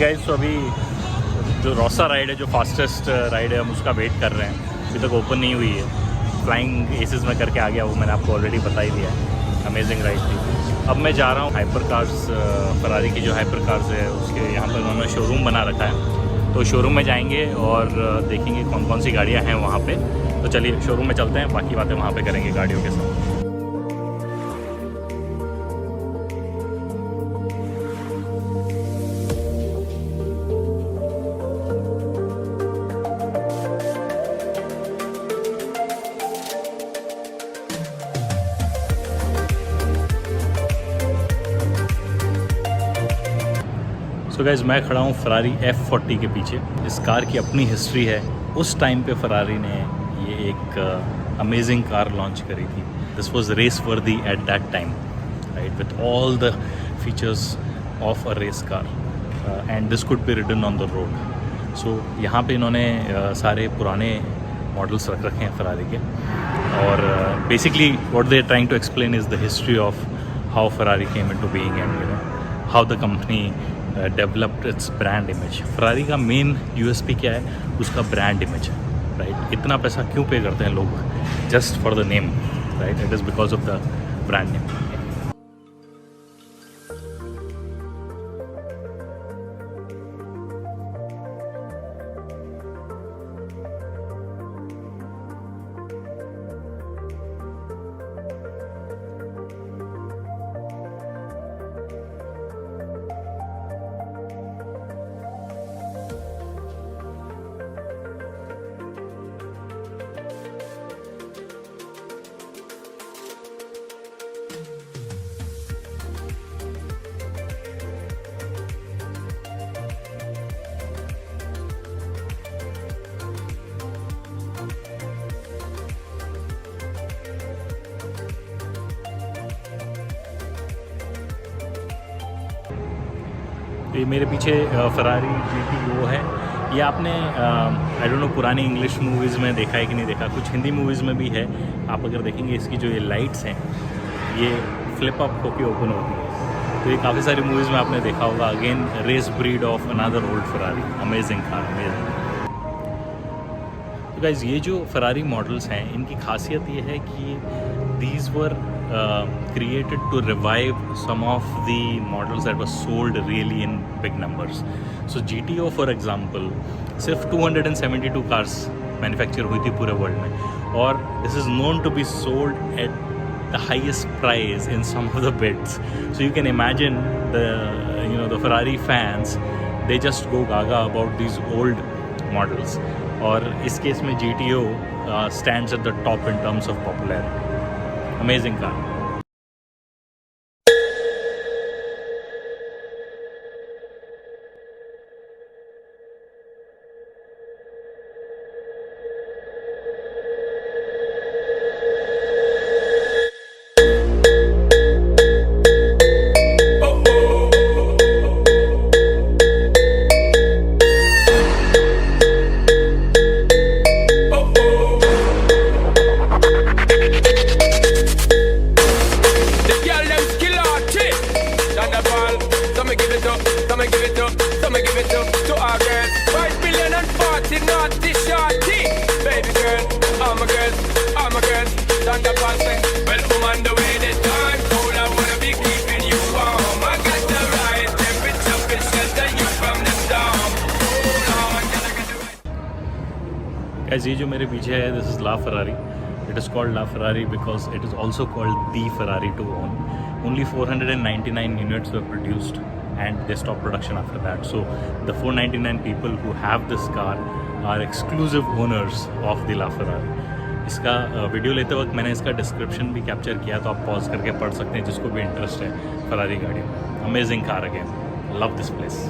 Guys, तो अभी जो रोसा राइड है, जो फास्टेस्ट राइड है, हम उसका वेट कर रहे हैं। अभी तक ओपन नहीं हुई है। फ्लाइंग एसेस में करके आ गया, वो मैंने आपको ऑलरेडी बता ही दिया है। अमेजिंग राइड थी। अब मैं जा रहा हूँ हाइपर कार्स, फरारी की जो हाइपर कार्स है उसके यहाँ पर उन्होंने शोरूम बना रखा है, तो शोरूम में जाएंगे और देखेंगे कौन कौन सी गाड़ियाँ हैं वहाँ पे। तो चलिए शोरूम में चलते हैं, बाकी बातें वहाँ पे करेंगे गाड़ियों के साथ। तो गाइज़, मैं खड़ा हूँ फरारी F40 के पीछे। इस कार की अपनी हिस्ट्री है। उस टाइम पे फरारी ने ये एक अमेजिंग कार लॉन्च करी थी। This was race worthy at that time, right, with all the features of a race car and this could be ridden on the road. So यहाँ पे इन्होंने सारे पुराने मॉडल्स रख रखे हैं फरारी के, और basically what they are trying to explain is the history of how Ferrari came into being and how the company developed its brand image. Ferrari का मेन यूएसपी क्या है? उसका ब्रांड इमेज है, राइट। इतना पैसा क्यों पे करते हैं लोग? Just for the name, right. It is because of the brand name. ये मेरे पीछे फरारी GTO है। ये आपने आई डोंट नो पुरानी इंग्लिश मूवीज़ में देखा है कि नहीं देखा, कुछ हिंदी मूवीज़ में भी है। आप अगर देखेंगे इसकी जो ये लाइट्स हैं, ये फ्लिप अप होके ओपन होती है। तो ये काफ़ी सारी मूवीज़ में आपने देखा होगा। Again race breed of another old Ferrari. Amazing car, amazing. तो गाइज, ये जो फरारी मॉडल्स हैं, इनकी खासियत ये है कि these were created to revive some of the models that were sold really in big numbers. So GTO for example, सिर्फ 272 cars मैन्युफैक्चर हुई थी पूरे वर्ल्ड में, और this is known to be sold at the highest price in some of the bids. So you can imagine the Ferrari fans, they just go gaga about these old models. और इस case में GTO stands at the top in terms of popularity. Amazing car. Guys, ये जो मेरे पीछे है, this is La Ferrari. It is called La Ferrari because it is also called the Ferrari to own. Only 499 units were produced and they stopped production after that. So the 499 people who have this car are exclusive owners of the La Ferrari. इसका video लेते वक्त मैंने इसका description भी capture किया, तो आप pause करके पढ़ सकते हैं जिसको भी इंटरेस्ट है फरारी गाड़ी में. Amazing car again. Love this place.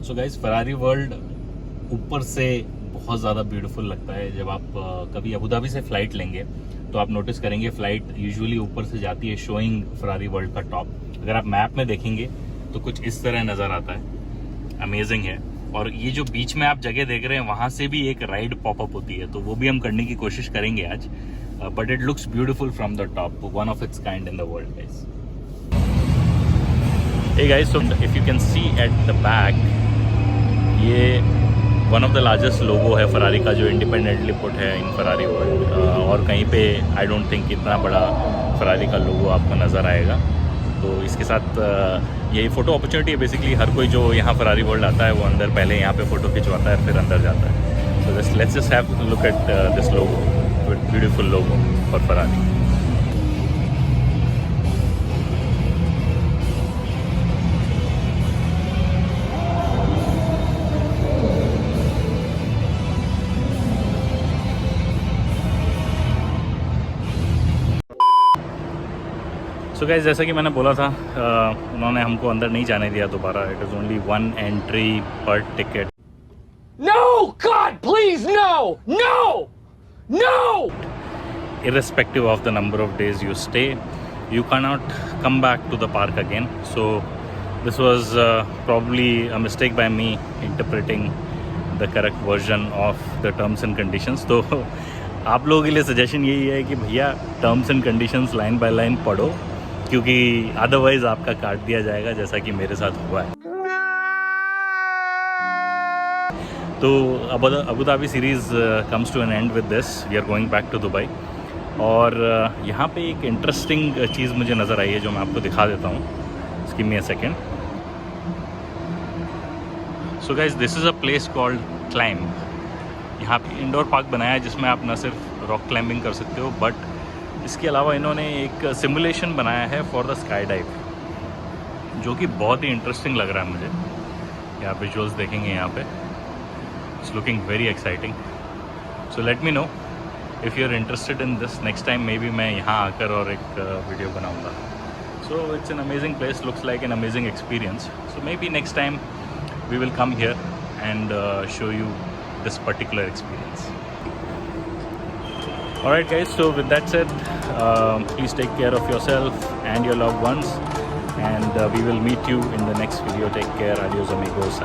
So guys Ferrari world ऊपर से बहुत ज़्यादा ब्यूटीफुल लगता है। जब आप कभी अबू धाबी से फ़्लाइट लेंगे तो आप नोटिस करेंगे फ़्लाइट यूजुअली ऊपर से जाती है शोइंग फरारी वर्ल्ड का टॉप। अगर आप मैप में देखेंगे तो कुछ इस तरह नज़र आता है, अमेजिंग है। और ये जो बीच में आप जगह देख रहे हैं वहाँ से भी एक राइड पॉपअप होती है, तो वो भी हम करने की कोशिश करेंगे आज। But it looks beautiful from the top, one of its kind in the world guys. Hey guys, so if you can see at the back, ये वन ऑफ द लार्जेस्ट लोगो है फरारी का जो इंडिपेंडेंटली पुट है इन Ferrari world. और कहीं पे I don't think इतना बड़ा फरारी का लोगो आपको नज़र आएगा। तो इसके साथ यही फ़ोटो अपॉर्चुनिटी है बेसिकली। हर कोई जो यहाँ फरारी वर्ल्ड आता है वो अंदर पहले यहाँ पे फ़ोटो खिंचवाता है फिर अंदर जाता है। So let's just have look at this logo, beautiful logo for Ferrari. So guys, जैसा कि मैंने बोला था उन्होंने हमको अंदर नहीं जाने दिया दोबारा। इट इज़ ओनली 1 एंट्री पर ticket. No! God, please, no! No! No! Irrespective of the number of days you stay, you cannot come back to the park again. So this was probably a mistake by me interpreting the correct version of the terms and conditions. तो आप लोगों के लिए suggestion यही है कि भैया terms and conditions line by line पढ़ो, क्योंकि अदरवाइज आपका काट दिया जाएगा, जैसा कि मेरे साथ हुआ है। तो Abu Dhabi series comes to an end with this. We are going back to Dubai. और यहाँ पे एक इंटरेस्टिंग चीज़ मुझे नज़र आई है जो मैं आपको दिखा देता हूँ। Give me a second. So guys, this is a place called climb. यहाँ पे इंडोर पार्क बनाया है जिसमें आप न सिर्फ रॉक क्लाइंबिंग कर सकते हो, बट इसके अलावा इन्होंने एक सिमुलेशन बनाया है फॉर द स्काई डाइव, जो कि बहुत ही इंटरेस्टिंग लग रहा है मुझे। यहाँ विजुअल्स देखेंगे यहाँ पे, it's looking very exciting. So let me know if you are interested in this. Next time maybe मैं यहाँ आकर और एक वीडियो बनाऊँगा। So it's an amazing place, looks like an amazing experience. So maybe next time we will come here and show you this particular experience. Alright guys, so with that said, please take care of yourself and your loved ones, and we will meet you in the next video. Take care. Adios amigos.